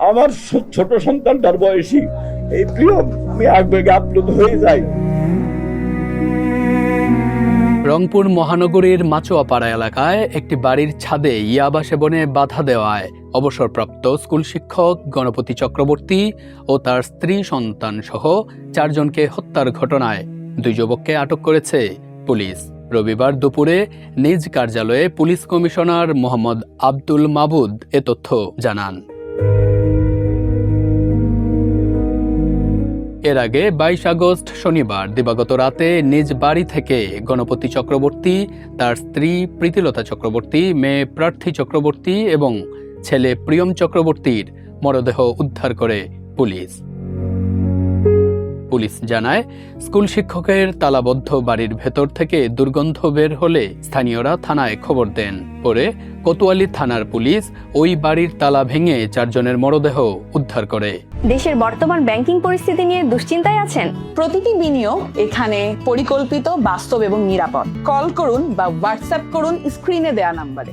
আমার ছোট সন্তানটার বয়সী এই প্রিয় আমি আবেগে আপ্লুত হয়ে যাই। রংপুর মহানগরীর মাচুয়াপাড়া এলাকায় একটি বাড়ির ছাদে ইয়াবা সেবনে বাধা দেওয়ায় অবসরপ্রাপ্ত স্কুল শিক্ষক গণপতি চক্রবর্তী ও তার স্ত্রী সন্তান সহ 4 জনকে হত্যার ঘটনায় 2 যুবককে আটক করেছে পুলিশ। রবিবার দুপুরে নিজ কার্যালয়ে পুলিশ কমিশনার মোহাম্মদ আব্দুল মাবুদ এ তথ্য জানান। এর আগে 22 আগস্ট শনিবার দিবাগত রাতে নিজ বাড়ি থেকে গণপতি চক্রবর্তী, তার স্ত্রী প্রীতিলতা চক্রবর্তী, মেয়ে প্রার্থী চক্রবর্তী এবং ছেলে প্রিয়ম চক্রবর্তীর মরদেহ উদ্ধার করে পুলিশ। পুলিশ জানায়, স্কুল শিক্ষকের তালাবদ্ধ বাড়ির ভেতর থেকে দুর্গন্ধ বের হলে স্থানীয়রা থানায় খবর দেন। পরে কোতোয়ালি থানার পুলিশ ওই বাড়ির তালা ভেঙে 4 জনের মরদেহ উদ্ধার করে। দেশের বর্তমান ব্যাংকিং পরিস্থিতি নিয়ে দুশ্চিন্তায় আছেন? প্রতিটি বিনিয়োগ এখানে পরিকল্পিত, বাস্তব এবং নিরাপদ। কল করুন বা হোয়াটসঅ্যাপ করুন স্ক্রিনে দেয়া নম্বরে।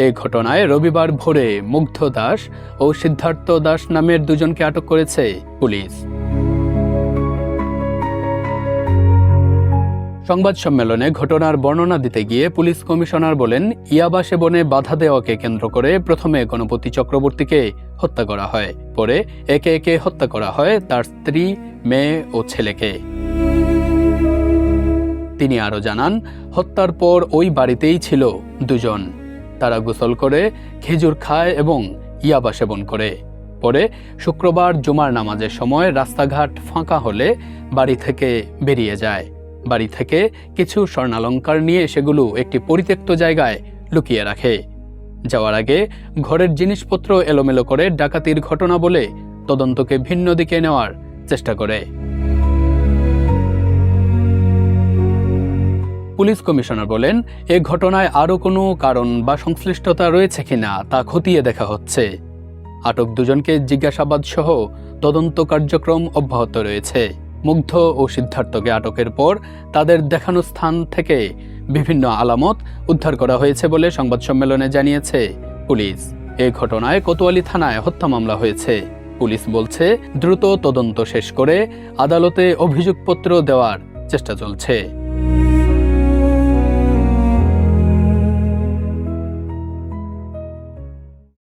এ ঘটনায় রবিবার ভোরে মুগ্ধ দাস ও সিদ্ধার্থ দাস নামের 2 জনকে আটক করেছে পুলিশ। সংবাদ সম্মেলনে ঘটনার বর্ণনা দিতে গিয়ে পুলিশ কমিশনার বলেন, ইয়াবা সেবনে বাধা দেওয়াকে কেন্দ্র করে প্রথমে গণপতি চক্রবর্তীকে হত্যা করা হয়, পরে একে একে হত্যা করা হয় তার স্ত্রী, মেয়ে ও ছেলেকে। তিনি আরও জানান, হত্যার পর ওই বাড়িতেই ছিল 2 জন। তারা গোসল করে, খেজুর খায় এবং ইয়াবা সেবন করে। পরে শুক্রবার জুমার নামাজের সময় রাস্তাঘাট ফাঁকা হলে বাড়ি থেকে বেরিয়ে যায়। বাড়ি থেকে কিছু স্বর্ণালংকার নিয়ে সেগুলো একটি পরিত্যক্ত জায়গায় লুকিয়ে রাখে। যাওয়ার আগে ঘরের জিনিসপত্র এলোমেলো করে ডাকাতির ঘটনা বলে তদন্তকে ভিন্ন দিকে নেওয়ার চেষ্টা করে। পুলিশ কমিশনার বলেন, এ ঘটনায় আরও কোনো কারণ বা সংশ্লিষ্টতা রয়েছে কিনা তা খতিয়ে দেখা হচ্ছে। আটক 2 জনকে জিজ্ঞাসাবাদ সহ তদন্ত কার্যক্রম অব্যাহত রয়েছে। মুগ্ধ ও সিদ্ধার্থকে আটকের পর তাদের দেখানো স্থান থেকে বিভিন্ন আলামত উদ্ধার করা হয়েছে বলে সংবাদ সম্মেলনে জানিয়েছে পুলিশ। এ ঘটনায় কোতোয়ালি থানায় হত্যা মামলা হয়েছে। পুলিশ বলছে, দ্রুত তদন্ত শেষ করে আদালতে অভিযোগপত্র দেওয়ার চেষ্টা চলছে।